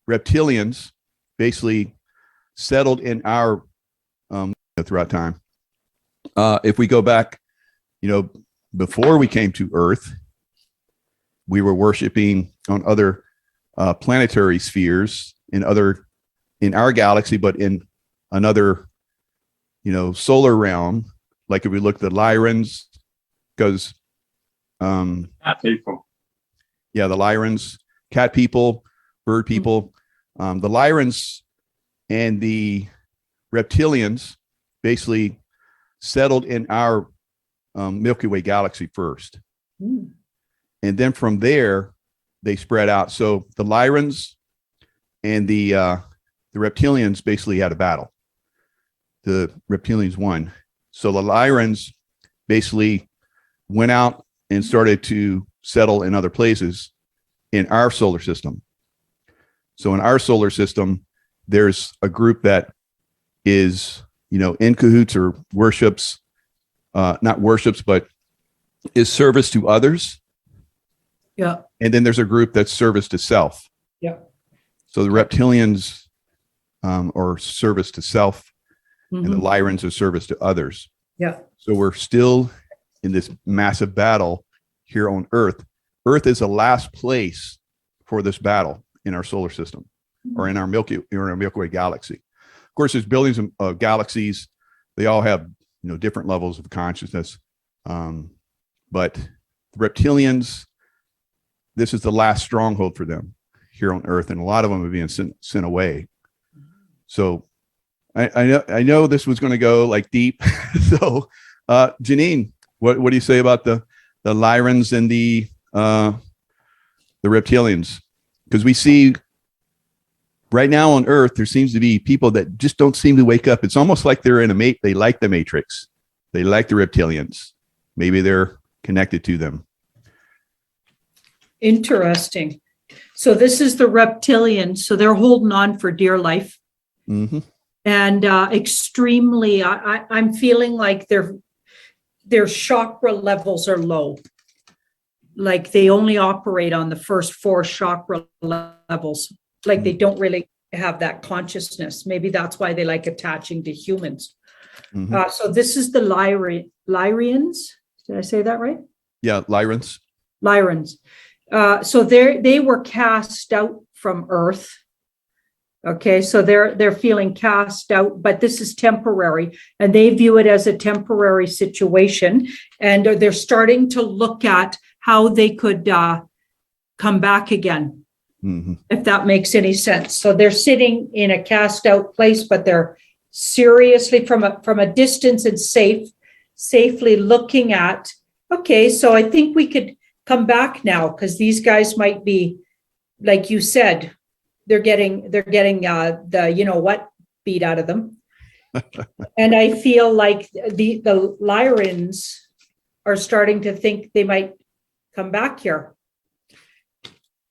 reptilians basically settled in our throughout time. If we go back, before we came to Earth, we were worshiping on other planetary spheres in our galaxy, but in another, solar realm. Like if we look at the Lyrans, because cat people. Yeah, the Lyrans, cat people, bird people, the Lyrans and the reptilians basically settled in our Milky Way galaxy first. Mm. And then from there, they spread out. So the Lyrans and the reptilians basically had a battle. The reptilians won. So the Lyrans basically went out and started to settle in other places in our solar system. So in our solar system, there's a group that is, in cahoots or worships, not worships, but is service to others. Yeah. And then there's a group that's service to self. Yeah. So the reptilians are service to self, and the Lyrans are service to others. Yeah. So we're still in this massive battle here on Earth. Earth is the last place for this battle in our solar system or in our Milky Way galaxy. Of course, there's billions of galaxies. They all have different levels of consciousness. But the reptilians, this is the last stronghold for them here on Earth, and a lot of them are being sent away. So I know this was going to go like deep. So Janine, what do you say about the Lyrans and the reptilians? Because we see right now on Earth, there seems to be people that just don't seem to wake up. It's almost like they're they like the Matrix. They like the reptilians. Maybe they're connected to them. Interesting. So this is the reptilians. So they're holding on for dear life. Mm-hmm. And extremely, I'm feeling like their chakra levels are low. Like they only operate on the first 4 chakra levels. Like they don't really have that consciousness. Maybe that's why they like attaching to humans. Mm-hmm. So this is the Lyrians. Did I say that right? Yeah, Lyrans. So they were cast out from Earth. Okay, so they're feeling cast out, but this is temporary, and they view it as a temporary situation, and they're starting to look at how they could come back again, if that makes any sense. So they're sitting in a cast out place, but they're seriously from a distance and safely looking at, okay, so I think we could come back now, because these guys might be, like you said, they're getting the beat out of them. And I feel like the Lyrans are starting to think they might come back here.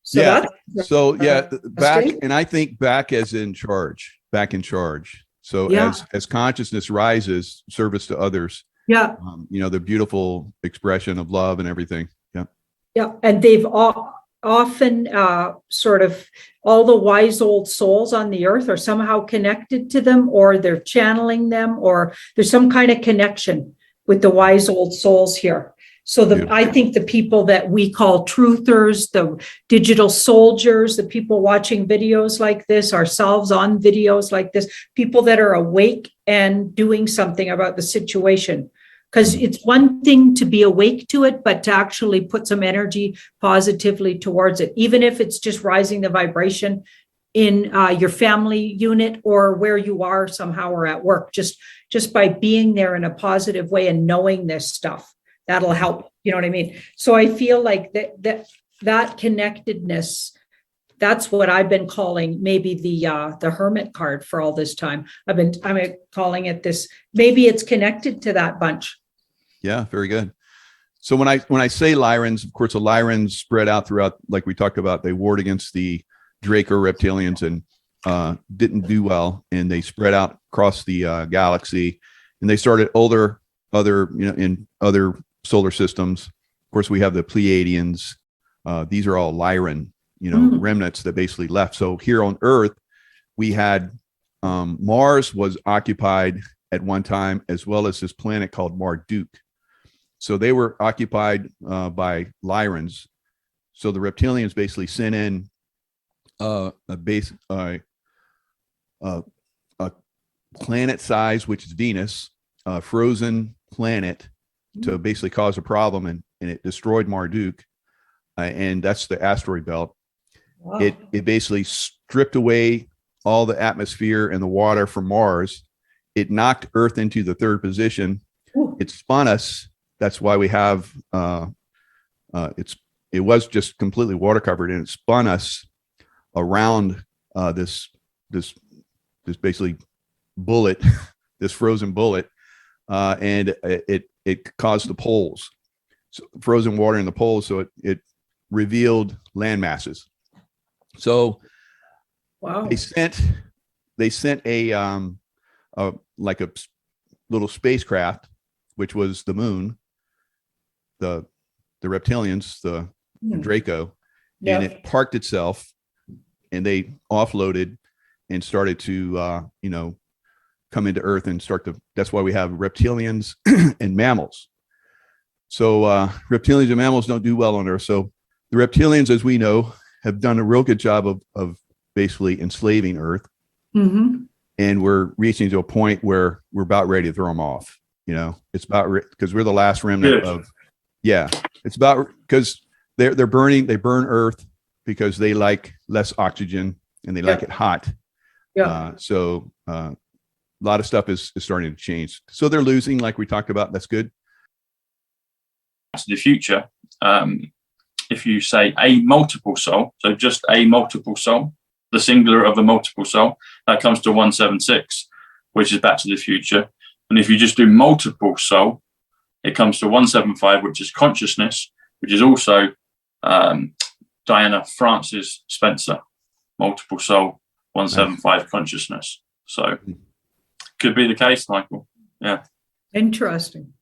So yeah. Back, and I think back as in charge, back in charge. So as consciousness rises, service to others. Yeah. The beautiful expression of love and everything. Yeah. Yeah. And they've often sort of all the wise old souls on the earth are somehow connected to them, or they're channeling them, or there's some kind of connection with the wise old souls here. So I think the people that we call truthers, the digital soldiers, the people watching videos like this, ourselves on videos like this, people that are awake and doing something about the situation. Because it's one thing to be awake to it, but to actually put some energy positively towards it, even if it's just rising the vibration in your family unit or where you are somehow or at work, just by being there in a positive way and knowing this stuff. That'll help. You know what I mean? So I feel like that connectedness, that's what I've been calling maybe the hermit card for all this time. I'm calling it this. Maybe it's connected to that bunch. Yeah, very good. So when I say Lyrans, of course, the Lyrans spread out throughout, like we talked about, they warred against the Draco reptilians and didn't do well, and they spread out across the galaxy, and they started in other solar systems. Of course, we have the Pleiadians. These are all Lyran remnants that basically left. So here on Earth, we had Mars was occupied at one time, as well as this planet called Marduk. So they were occupied by Lyrans. So the reptilians basically sent in a planet size, which is Venus, a frozen planet, to basically cause a problem, and it destroyed Marduk, and that's the asteroid belt. Wow. It basically stripped away all the atmosphere and the water from Mars. It knocked Earth into the third position. Ooh. It spun us. That's why we have it was just completely water covered, and it spun us around this basically bullet, this frozen bullet, and it caused the poles, so frozen water in the poles. So it revealed land masses. So Wow. they sent a like a little spacecraft, which was the moon, the reptilians, the Draco, Yeah. and it parked itself, and they offloaded and started to come into Earth and that's why we have reptilians and mammals. So reptilians and mammals don't do well on Earth. So the reptilians, as we know, have done a real good job of basically enslaving Earth. Mm-hmm. And we're reaching to a point where we're about ready to throw them off. It's about because we're the last remnant of, it's about, because they burn Earth because they like less oxygen and they like it hot. So a lot of stuff is starting to change. So they're losing, like we talked about. That's good. To the future, if you say a multiple soul, so just a multiple soul, the singular of a multiple soul, that comes to 176, which is Back to the Future. And if you just do multiple soul, it comes to 175, which is consciousness, which is also Diana Francis Spencer, multiple soul, 175 consciousness. So could be the case, Michael. Yeah. Interesting.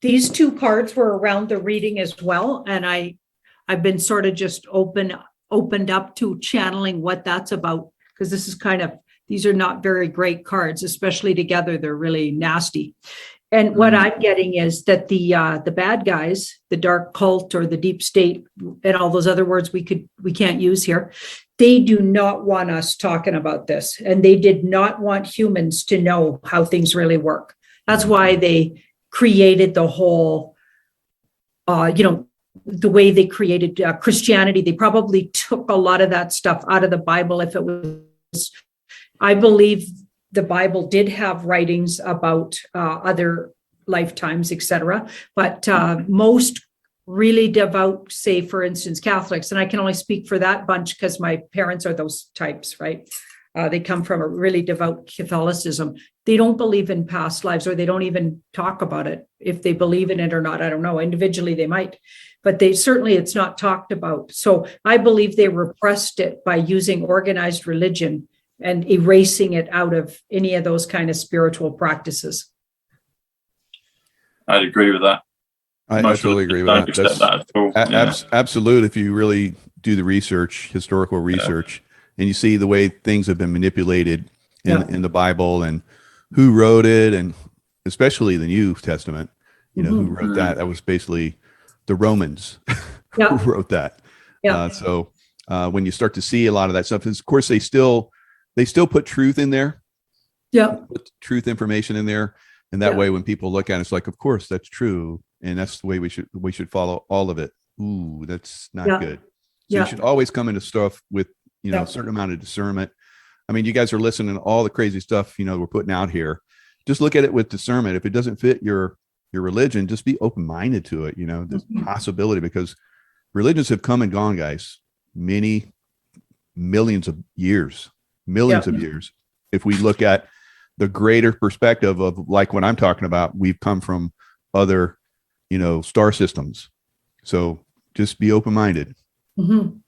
These two cards were around the reading as well, and I've been sort of just opened up to channeling what that's about, because this is these are not very great cards, especially together. They're really nasty. And what I'm getting is that the bad guys, the dark cult or the deep state, and all those other words we can't use here, they do not want us talking about this, and they did not want humans to know how things really work. That's why they created the whole, the way they created Christianity. They probably took a lot of that stuff out of the Bible. If it was, I believe the Bible did have writings about other lifetimes, etc. But most really devout, say, for instance, Catholics, and I can only speak for that bunch because my parents are those types, right? They come from a really devout Catholicism. They don't believe in past lives, or they don't even talk about it. If they believe in it or not, I don't know. Individually, they might, but it's not talked about. So I believe they repressed it by using organized religion and erasing it out of any of those kind of spiritual practices. I'd agree with that. I totally agree with that. Absolute. If you really do the research, historical research, and you see the way things have been manipulated in the Bible and who wrote it, and especially the New Testament, who wrote that? That was basically the Romans who wrote that. So when you start to see a lot of that stuff, of course, they still put truth in there. Put truth information in there. And that way, when people look at it, it's like, of course, that's true. And that's the way we should follow all of it. Ooh, that's not good. So you should always come into stuff with, a certain amount of discernment. I mean, you guys are listening to all the crazy stuff, we're putting out here. Just look at it with discernment. If it doesn't fit your religion, just be open-minded to it, the possibility, because religions have come and gone, guys, many millions of years. If we look at the greater perspective of, like what I'm talking about, we've come from other, star systems. So just be open-minded. Mm-hmm.